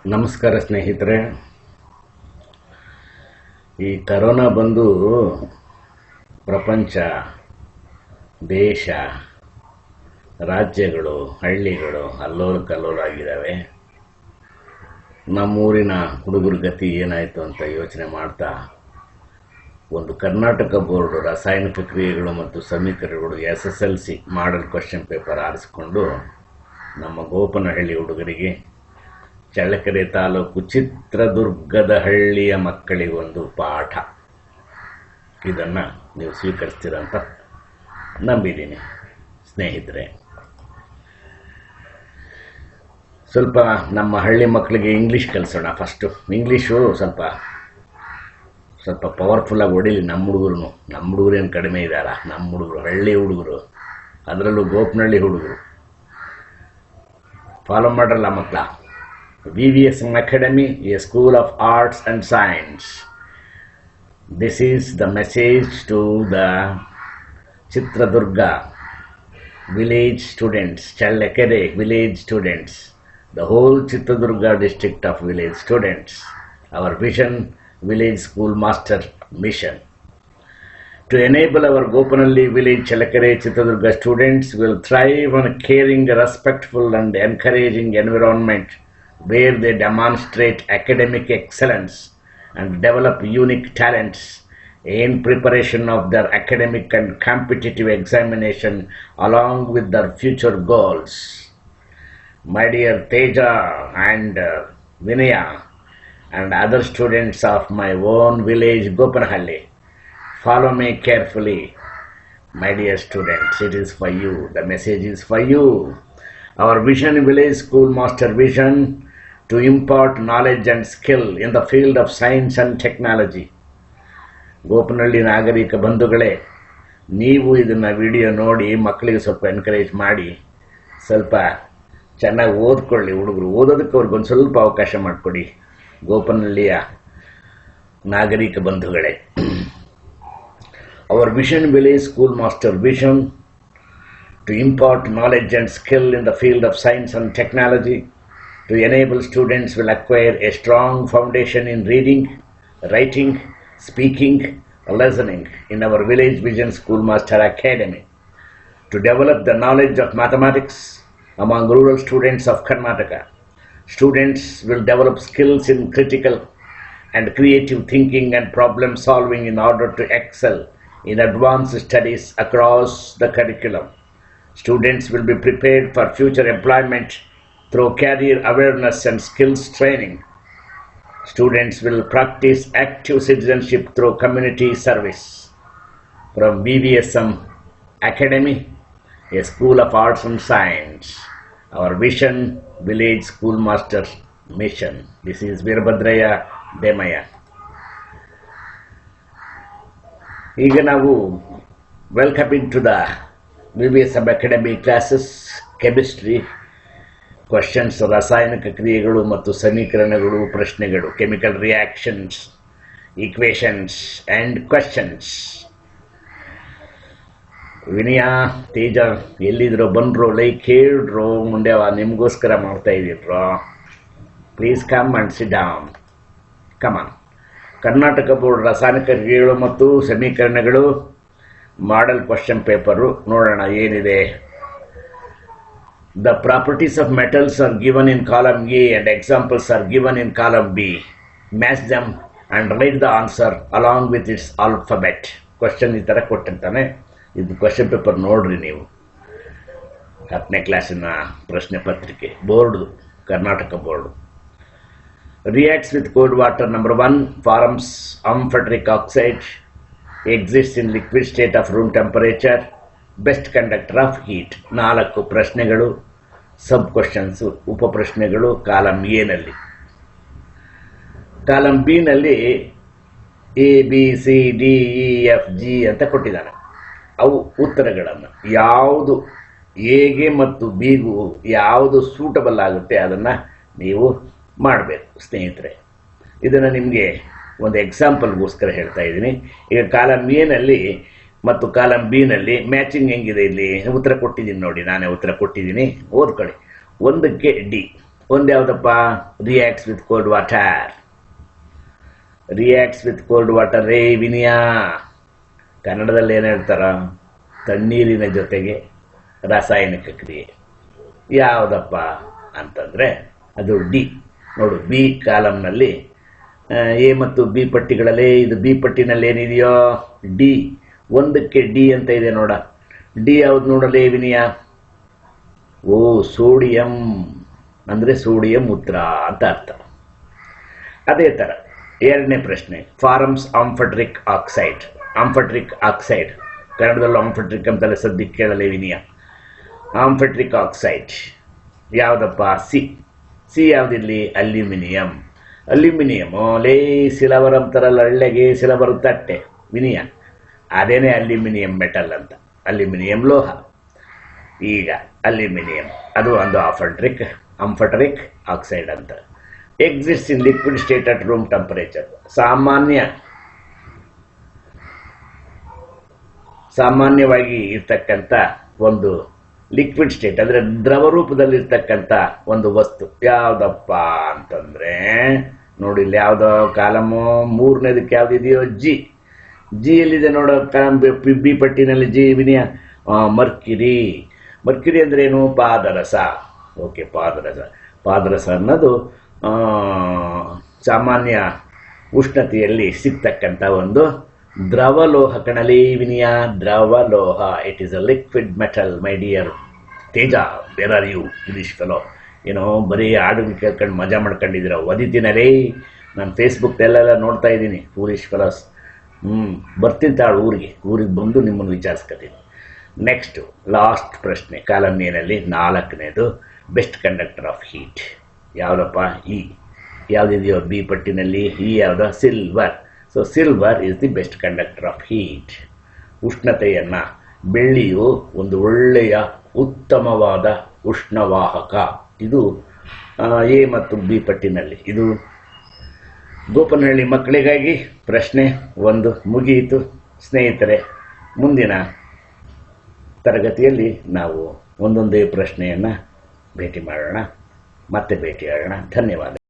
ನಮಸ್ಕಾರ ಸ್ನೇಹಿತರೆ. ಈ ಕರೋನಾ ಬಂದು ಪ್ರಪಂಚ, ದೇಶ, ರಾಜ್ಯಗಳು, ಹಳ್ಳಿಗಳು ಅಲ್ಲೋಲ ಕಲ್ಲೋಲಾಗಿದ್ದಾವೆ. ನಮ್ಮೂರಿನ ಹುಡುಗರ ಗತಿ ಏನಾಯಿತು ಅಂತ ಯೋಚನೆ ಮಾಡ್ತಾ ಒಂದು ಕರ್ನಾಟಕ ಬೋರ್ಡ್ ರಾಸಾಯನಿಕ ಕ್ರಿಯೆಗಳು ಮತ್ತು ಸಮೀಕರಣಗಳು SSLC ಮಾಡಲ್ ಕ್ವಶನ್ ಪೇಪರ್ ಆರಿಸಿಕೊಂಡು ನಮ್ಮ ಗೋಪನಹಳ್ಳಿ ಹುಡುಗರಿಗೆ, ಚಳ್ಳಕೆರೆ ತಾಲೂಕು ಚಿತ್ರದುರ್ಗದ ಹಳ್ಳಿಯ ಮಕ್ಕಳಿಗೊಂದು ಪಾಠ. ಇದನ್ನು ನೀವು ಸ್ವೀಕರಿಸ್ತೀರಂತ ನಂಬಿದ್ದೀನಿ ಸ್ನೇಹಿತರೆ. ಸ್ವಲ್ಪ ನಮ್ಮ ಹಳ್ಳಿ ಮಕ್ಕಳಿಗೆ ಇಂಗ್ಲೀಷ್ ಕಲಿಸೋಣ. ಫಸ್ಟು ಇಂಗ್ಲೀಷು ಸ್ವಲ್ಪ ಪವರ್ಫುಲ್ಲಾಗಿ ಹೊಡೀಲಿ. ನಮ್ಮ ಹುಡುಗರು ಏನು ಕಡಿಮೆ ಇದ್ದಾರ? ನಮ್ಮ ಹುಡುಗರು, ಹಳ್ಳಿ ಹುಡುಗರು, ಅದರಲ್ಲೂ ಗೋಪನಹಳ್ಳಿ ಹುಡುಗರು ಫಾಲೋ ಮಾಡ್ರಲ್ಲ ಮಕ್ಕಳ. VVSM Academy, a school of arts and science. This is the message to the Chitradurga village students, Challakere village students, the whole Chitradurga district of village students. Our vision, village school master mission. To enable our Gopanalli village Challakere Chitradurga students will thrive on a caring, respectful and encouraging environment where they demonstrate academic excellence and develop unique talents in preparation of their academic and competitive examination along with their future goals. My dear Teja and Vinaya and other students of my own village Gopanahalli, follow me carefully. My dear students, it is for you. The message is for you. Our vision, village school master vision, to impart knowledge and skill in the field of science and technology. Gopanahalli ನಾಗರಿಕ ಬಂಧುಗಳೇ, ನೀವು ಇದನ್ನು video ನೋಡಿ ಮಕ್ಕಳಿಗೆ ಸ್ವಲ್ಪ encourage ಮಾಡಿ, ಸ್ವಲ್ಪ ಚೆನ್ನಾಗಿ ಓದ್ಕೊಳ್ಳಿ. ಹುಡುಗರು ಓದೋದಕ್ಕೆ ಅವ್ರಿಗೊಂದು ಸ್ವಲ್ಪ ಅವಕಾಶ ಮಾಡಿಕೊಡಿ. ಗೋಪನಹಳ್ಳಿಯ ನಾಗರಿಕ ಬಂಧುಗಳೇ, our vision, village school master vision, to impart knowledge and skill in the field of science and technology, to enable students will acquire a strong foundation in reading, writing, speaking, listening in our village vision schoolmaster academy, to develop the knowledge of mathematics among rural students of Karnataka. Students will develop skills in critical and creative thinking and problem solving in order to excel in advanced studies across the curriculum. Students will be prepared for future employment through career awareness and skills training. Students will practice active citizenship through community service. From VVSM Academy, a school of arts and science, our vision, village schoolmaster mission. This is Veerabhadraya Demaya. ಈಗ ನಾವು welcoming to the VVSM Academy classes, chemistry, questions, ರಾಸಾಯನಿಕ ಕ್ರಿಯೆಗಳು ಮತ್ತು ಸಮೀಕರಣಗಳು, ಪ್ರಶ್ನೆಗಳು, chemical reactions, equations and questions. Vinaya, Teja ಎಲ್ಲಿದ್ರು? ಬಂದರು, like ಹೇಳ್ರು, ಮುಂಡೆವ ನಿಮಗೋಸ್ಕರ ಮಾಡ್ತಾ ಇದ್ದೀರ್ರೋ. Please come and sit down. Come on. Karnataka board ರಾಸಾಯನಿಕ ಕ್ರಿಯೆಗಳು ಮತ್ತು ಸಮೀಕರಣಗಳು ಮಾಡಲ್ ಕ್ವಶನ್ ಪೇಪರು ನೋಡೋಣ ಏನಿದೆ. The properties of metals are given in column A and examples are given in column B. Match them and write the answer along with its alphabet. Question ಈ ಥರ ಕೊಟ್ಟಿರ್ತಾನೆ. ಇದು ಕ್ವಶನ್ ಪೇಪರ್ ನೋಡ್ರಿ ನೀವು. 10ನೇ ಕ್ಲಾಸಿನ ಪ್ರಶ್ನೆ ಪತ್ರಿಕೆ, board, Karnataka board. Reacts with cold water. Number 1, forms amphoteric oxide, exists in liquid state of room temperature, best conductor of heat. 4 ಪ್ರಶ್ನೆಗಳು, ಸಬ್ questions, ಉಪ ಪ್ರಶ್ನೆಗಳು ಕಾಲಮ್ ಎನಲ್ಲಿ. ಕಾಲಮ್ ಬಿನಲ್ಲಿ ABCDEFG ಅಂತ ಕೊಟ್ಟಿದ್ದಾನೆ. ಅವು ಉತ್ತರಗಳನ್ನು ಯಾವುದು ಎಗೆ ಮತ್ತು ಬಿಗೂ ಯಾವುದು ಸೂಟಬಲ್ ಆಗುತ್ತೆ ಅದನ್ನು ನೀವು ಮಾಡಬೇಕು ಸ್ನೇಹಿತರೆ. ಇದನ್ನು ನಿಮಗೆ ಒಂದು ಎಕ್ಸಾಂಪಲ್ಗೋಸ್ಕರ ಹೇಳ್ತಾ ಇದ್ದೀನಿ. ಈಗ ಕಾಲಮ್ ಎನಲ್ಲಿ ಮತ್ತು ಕಾಲಮ್ ಬಿನಲ್ಲಿ ಮ್ಯಾಚಿಂಗ್ ಹೆಂಗಿದೆ? ಇಲ್ಲಿ ಉತ್ತರ ಕೊಟ್ಟಿದ್ದೀನಿ ನೋಡಿ, ನಾನೇ ಉತ್ತರ ಕೊಟ್ಟಿದ್ದೀನಿ, ಓದ್ಕೊಳ್ಳಿ. 1ಕ್ಕೆ D, ಒಂದು ಯಾವುದಪ್ಪ? Reacts with cold water. Reacts with cold water ರೇ ವಿನಯ. ಕನ್ನಡದಲ್ಲಿ ಏನು ಹೇಳ್ತಾರ? ತಣ್ಣೀರಿನ ಜೊತೆಗೆ ರಾಸಾಯನಿಕ ಕ್ರಿಯೆ. ಯಾವುದಪ್ಪ ಅಂತಂದರೆ ಅದು ಡಿ. ನೋಡು, ಬಿ ಕಾಲಮ್ನಲ್ಲಿ ಎ ಮತ್ತು ಬಿ ಪಟ್ಟಿಗಳಲ್ಲೇ ಇದು ಬಿ ಪಟ್ಟಿನಲ್ಲಿ ಏನಿದೆಯೋ ಡಿ. ಒಂದಕ್ಕೆ ಡಿ ಅಂತ ಇದೆ ನೋಡ. ಡಿ ಯಾವುದು ನೋಡಲೇ ವಿನಯ? ಓ, ಸೋಡಿಯಂ ಅಂದರೆ ಸೋಡಿಯಂ ಮೂತ್ರ ಅಂತ ಅರ್ಥ. ಅದೇ ಥರ ಎರಡನೇ ಪ್ರಶ್ನೆ, ಫಾರ್ಮ್ಸ್ ಆಂಫಟ್ರಿಕ್ ಆಕ್ಸೈಡ್. ಆಂಫಟ್ರಿಕ್ ಆಕ್ಸೈಡ್ ಕನ್ನಡದಲ್ಲಿ ಆಂಫಟ್ರಿಕ್ ಅಂತಲೇ ಸದ್ಯಕ್ಕೆ ಕೇಳಲೇ ವಿನಯ. ಆಂಫಟ್ರಿಕ್ ಆಕ್ಸೈಡ್ ಯಾವುದಪ್ಪ? ಸಿ. ಸಿ ಯಾವುದಿರಲಿ? ಅಲ್ಯೂಮಿನಿಯಂ. ಅಲ್ಯೂಮಿನಿಯಮು ಲೇ ಸಿಲವರ್ ಅಂತಾರಲ್ಲ, ಹಳ್ಳೆಗೆ ಸಿಲವರ್ ತಟ್ಟೆ ವಿನಯ, ಅದೇನೇ ಅಲ್ಯೂಮಿನಿಯಂ ಮೆಟಲ್ ಅಂತ. ಅಲ್ಯೂಮಿನಿಯಂ ಲೋಹ. ಈಗ ಅಲ್ಯೂಮಿನಿಯಂ ಅದು ಒಂದು ಆಂಫಟ್ರಿಕ್ ಆಕ್ಸೈಡ್ ಅಂತ. Exist in liquid state at room temperature. ಸಾಮಾನ್ಯವಾಗಿ ಇರ್ತಕ್ಕಂಥ ಒಂದು ಲಿಕ್ವಿಡ್ ಸ್ಟೇಟ್ ಅಂದರೆ ದ್ರವ ರೂಪದಲ್ಲಿರ್ತಕ್ಕಂಥ ಒಂದು ವಸ್ತು ಯಾವುದಪ್ಪ ಅಂತಂದರೆ ನೋಡಿ, ಇಲ್ಲಿ ಯಾವುದೋ ಕಾಲಮು ಮೂರನೇದಕ್ಕೆ ಯಾವುದಿದೆಯೋ ಜಿ. ಜಿ ಎಲ್ಲಿದೆ ನೋಡೋ ಕಾಲಮ್ ಬಿ ಪಟ್ಟಿನಲ್ಲಿ? G Vinaya mercury. ಮರ್ಕ್ಯುರಿ ಅಂದ್ರೇನು? ಪಾದರಸ. ಓಕೆ, ಪಾದರಸ ಅನ್ನೋದು ಸಾಮಾನ್ಯ ಉಷ್ಣತೆಯಲ್ಲಿ ಸಿಗ್ತಕ್ಕಂಥ ಒಂದು ದ್ರವಲೋಹ ಕಣಲೇ ವಿನಯ. ದ್ರವಲೋಹ. It is a liquid metal my dear Teja. Where are you English fellow? ಏನೋ ಬರೀ ಹಾಡು ಕೇಳ್ಕೊಂಡು ಮಜಾ ಮಾಡ್ಕೊಂಡಿದ್ದೀರ. ಓದಿದ್ದೀನಲ್ಲೇ, ನಾನು ಫೇಸ್ಬುಕ್ದಲ್ಲೆಲ್ಲ ನೋಡ್ತಾ ಇದ್ದೀನಿ ಫೂಲಿಶ್ ಫೆಲೋಸ್. ಬರ್ತೀನಿ ತಾಳು ಊರಿಗೆ ಬಂದು ನಿಮ್ಮನ್ನು ವಿಚಾರಿಸ್ಕೊತೀನಿ. ನೆಕ್ಸ್ಟು ಲಾಸ್ಟ್ ಪ್ರಶ್ನೆ ಕಾಲಮ್ ಎನಲ್ಲಿ ನಾಲ್ಕನೇದು, ಬೆಸ್ಟ್ ಕಂಡಕ್ಟರ್ ಆಫ್ ಹೀಟ್ ಯಾವುದಪ್ಪ? ಇ. ಯಾವುದಿದೆಯೋ ಬಿ ಪಟ್ಟಿನಲ್ಲಿ? ಇ ಯಾವುದೋ? Silver. So silver is the best conductor of heat. ಉಷ್ಣತೆಯನ್ನು ಬೆಳ್ಳಿಯು ಒಂದು ಒಳ್ಳೆಯ ಉತ್ತಮವಾದ ಉಷ್ಣವಾಹಕ. ಇದು ಎ ಮತ್ತು ಬಿ ಪಟ್ಟಿನಲ್ಲಿ. ಇದು ಗೋಪನಹಳ್ಳಿ ಮಕ್ಕಳಿಗಾಗಿ ಪ್ರಶ್ನೆ ಒಂದು ಮುಗಿಯಿತು ಸ್ನೇಹಿತರೆ. ಮುಂದಿನ ತರಗತಿಯಲ್ಲಿ ನಾವು ಒಂದೊಂದೇ ಪ್ರಶ್ನೆಯನ್ನು ಭೇಟಿ ಮಾಡೋಣ, ಮತ್ತೆ ಭೇಟಿಯಾಗೋಣ. ಧನ್ಯವಾದ.